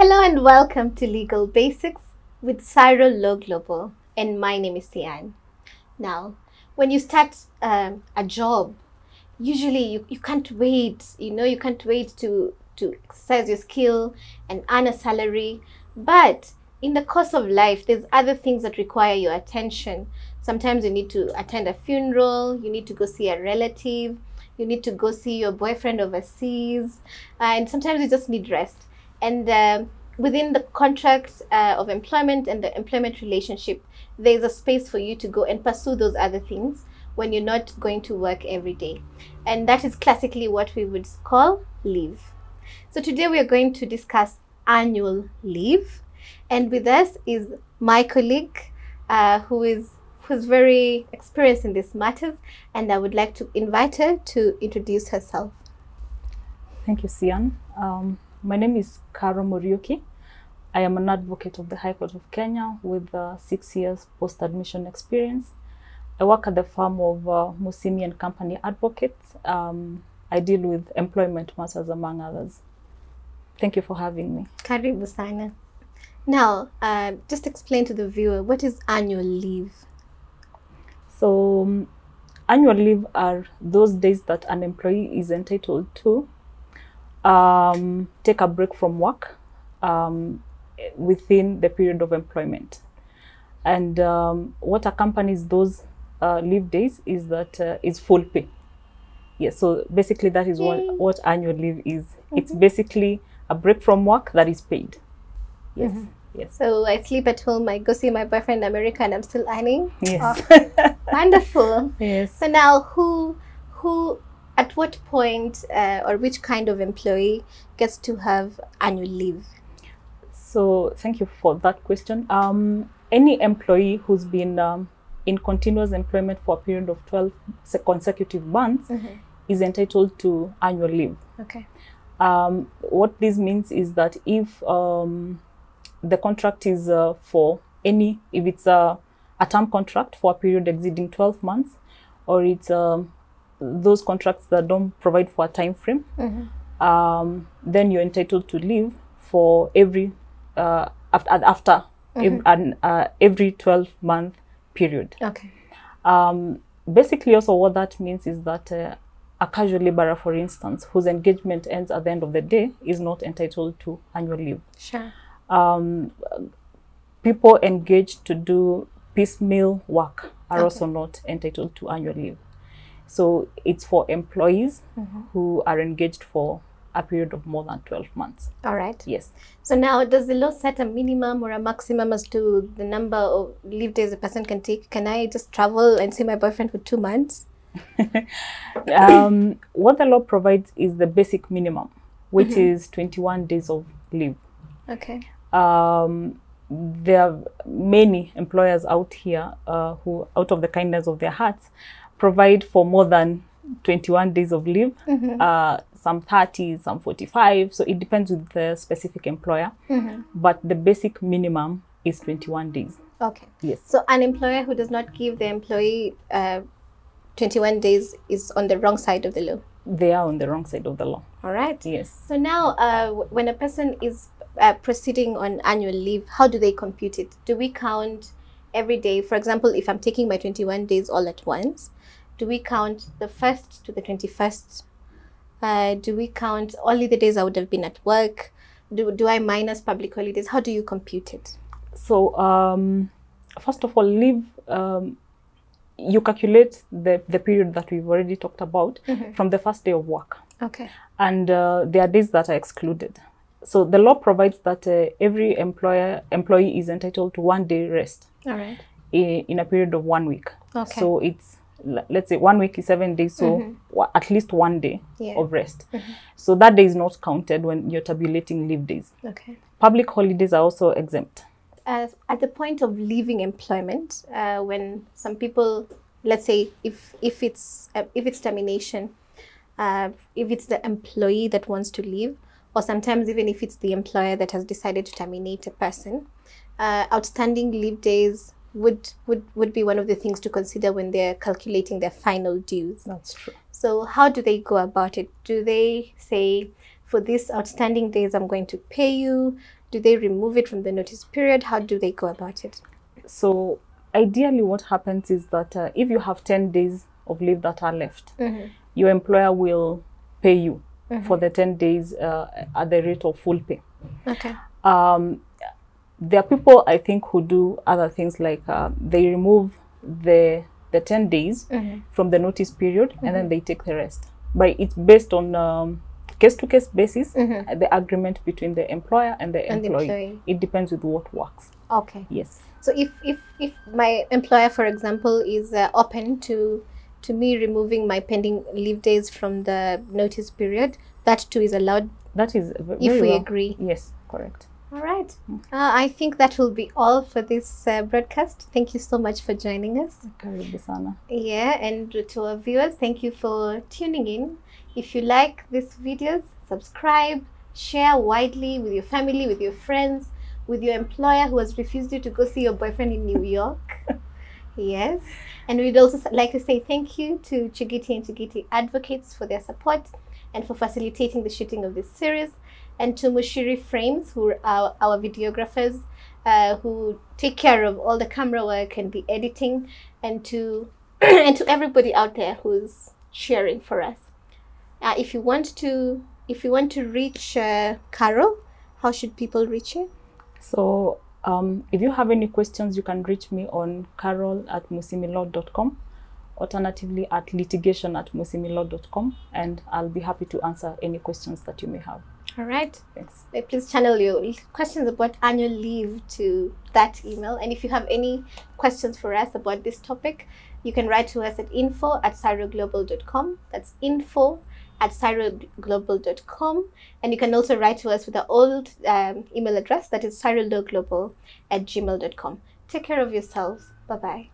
Hello and welcome to Legal Basics with Cyril Law Global, and my name is Tian. Now, when you start a job, usually you can't wait, you can't wait to exercise your skill and earn a salary. But in the course of life, there's other things that require your attention. Sometimes you need to attend a funeral, you need to go see a relative, you need to go see your boyfriend overseas, and sometimes you just need rest. And within the contract of employment and the employment relationship, there's a space for you to go and pursue those other things when you're not going to work every day. And that is classically what we would call leave. So today we are going to discuss annual leave. And with us is my colleague who's very experienced in these matters. And I would like to invite her to introduce herself. Thank you, Sian. My name is Karo Muriuki. I am an advocate of the High Court of Kenya with 6 years post-admission experience. I work at the firm of Musimi and Company Advocates. I deal with employment matters, among others. Thank you for having me. Karibu sana. Now, just explain to the viewer, what is annual leave? So, annual leave are those days that an employee is entitled to take a break from work within the period of employment. And what accompanies those leave days is that is full pay. Yes, so basically that is what annual leave is. It's basically a break from work that is paid. Yes. Yes. So I sleep at home, I go see my boyfriend in America, and I'm still earning? Yes. Oh, wonderful. Yes. So now who at what point or which kind of employee gets to have annual leave? So thank you for that question. Any employee who's been in continuous employment for a period of 12 consecutive months is entitled to annual leave. Okay. What this means is that if the contract is if it's a term contract for a period exceeding 12 months, or it's those contracts that don't provide for a time frame, then you're entitled to leave for every after every 12-month period. Okay. Basically, also what that means is that a casual laborer, for instance, whose engagement ends at the end of the day, is not entitled to annual leave. Sure. People engaged to do piecemeal work are also not entitled to annual leave. So it's for employees who are engaged for a period of more than 12 months. All right. Yes. So now, does the law set a minimum or a maximum as to the number of leave days a person can take? Can I just travel and see my boyfriend for 2 months? What the law provides is the basic minimum, which is 21 days of leave. Okay. There are many employers out here who, out of the kindness of their hearts, provide for more than 21 days of leave, some 30, some 45. So it depends with the specific employer. But the basic minimum is 21 days. Okay. Yes. So an employer who does not give the employee 21 days is on the wrong side of the law. They are on the wrong side of the law. All right. Yes. So now, when a person is proceeding on annual leave, how do they compute it? Do we count every day? For example, if I'm taking my 21 days all at once, do we count the 1st to the 21st? Do we count only the days I would have been at work? Do I minus public holidays? How do you compute it? So, first of all, leave, you calculate the period that we've already talked about from the first day of work. Okay. And there are days that are excluded. So the law provides that every employee is entitled to 1 day rest. All right. In a period of 1 week. Okay. So it's, let's say 1 week is 7 days, so at least 1 day of rest. So that day is not counted when you're tabulating leave days. Okay. Public holidays are also exempt. At the point of leaving employment, when some people, let's say, if it's termination, if it's the employee that wants to leave, or sometimes even if it's the employer that has decided to terminate a person, outstanding leave days would be one of the things to consider when they're calculating their final dues. That's true. So how do they go about it? Do they say, for these outstanding days, I'm going to pay you? Do they remove it from the notice period? How do they go about it? So ideally what happens is that if you have 10 days of leave that are left, your employer will pay you for the 10 days at the rate of full pay. Okay. There are people, I think, who do other things like they remove the 10 days from the notice period and then they take the rest. But it's based on case-to-case basis, the agreement between the employer and the employee. It depends with what works. Okay. Yes. So if my employer, for example, is open to me removing my pending leave days from the notice period, that too is allowed. That is very if we well. agree. Yes, correct. All right. I think that will be all for this broadcast. Thank you so much for joining us. Yeah, and to our viewers, thank you for tuning in. If you like these videos, subscribe, share widely with your family, with your friends, with your employer who has refused you to go see your boyfriend in New York. Yes. And we'd also like to say thank you to Chigiti and Chigiti Advocates for their support and for facilitating the shooting of this series, and to Mushiri Frames, who are our videographers, who take care of all the camera work and the editing, and to and to everybody out there who's cheering for us. If you want to reach Carol, how should people reach you? So if you have any questions, you can reach me on carol@musimilo.com, alternatively at litigation@musimilo.com, and I'll be happy to answer any questions that you may have. All right. Thanks. Please channel your questions about annual leave to that email. And if you have any questions for us about this topic, you can write to us at info@cyroglobal.com. That's info@cyroglobal.com. And you can also write to us with the old email address, that is cyrolglobal@gmail.com. Take care of yourselves. Bye-bye.